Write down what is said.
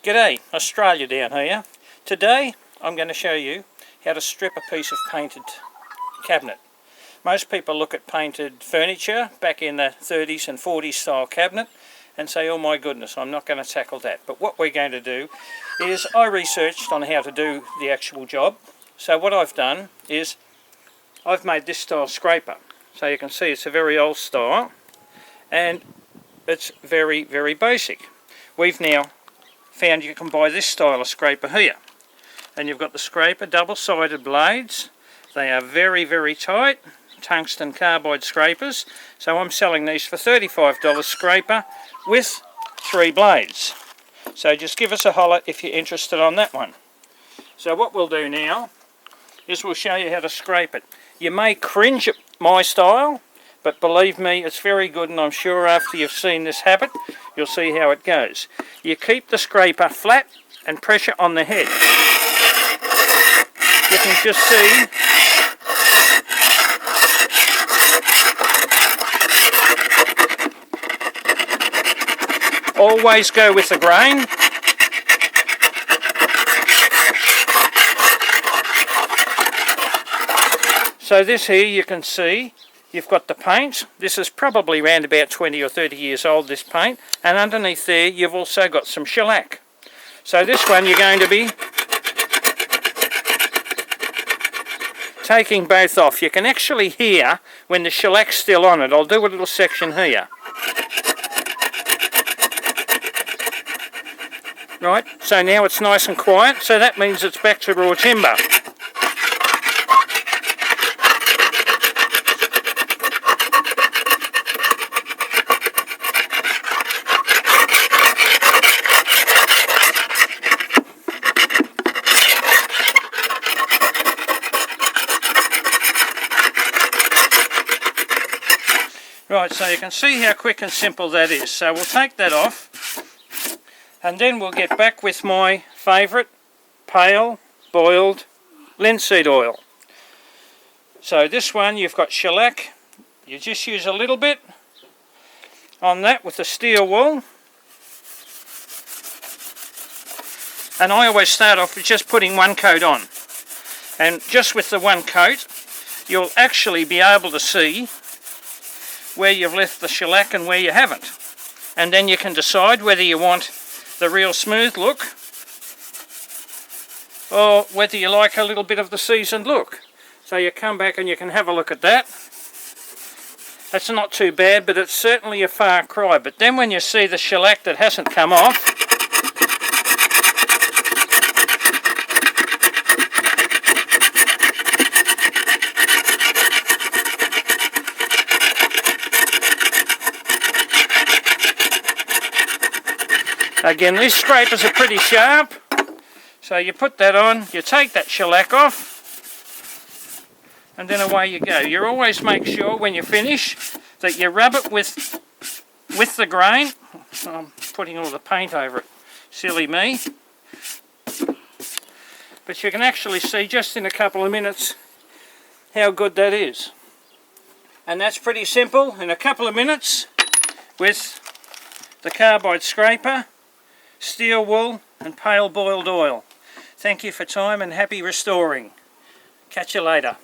G'day, Australia down here. Today I'm going to show you how to strip a piece of painted cabinet. Most people look at painted furniture back in the 30s and 40s style cabinet and say, oh my goodness, I'm not going to tackle that. But what we're going to do is I researched on how to do the actual job. So what I've done is I've made this style scraper. So you can see it's a very old style and it's very, very basic. We've now found you can buy this style of scraper here, and you've got the scraper double-sided blades. They are very, very tight, tungsten carbide scrapers. So I'm selling these for $35 scraper with 3 blades. So just give us a holler if you're interested on that one. So what we'll do now is we'll show you how to scrape it. You may cringe at my style, but believe me, it's very good, and I'm sure after you've seen this habit, you'll see how it goes. You keep the scraper flat and pressure on the head. You can just see always go with the grain. So this here you can see you've got the paint. This is probably around about 20 or 30 years old, this paint. And underneath there you've also got some shellac. So this one you're going to be taking both off. You can actually hear when the shellac's still on it. I'll do a little section here. Right, so now it's nice and quiet, so that means it's back to raw timber. Right, so you can see how quick and simple that is. So we'll take that off, and then we'll get back with my favourite pale boiled linseed oil. So this one you've got shellac. You just use a little bit on that with the steel wool. And I always start off with just putting one coat on. And just with the one coat, you'll actually be able to see where you've left the shellac and where you haven't. And then you can decide whether you want the real smooth look or whether you like a little bit of the seasoned look. So you come back and you can have a look at that. That's not too bad, but it's certainly a far cry. But then when you see the shellac that hasn't come off, again, these scrapers are pretty sharp, so you put that on, you take that shellac off, and then away you go. You always make sure when you finish that you rub it with the grain. I'm putting all the paint over it, silly me. But you can actually see just in a couple of minutes how good that is. And that's pretty simple. In a couple of minutes with the carbide scraper, steel wool and pale boiled oil. Thank you for time and happy restoring. Catch you later.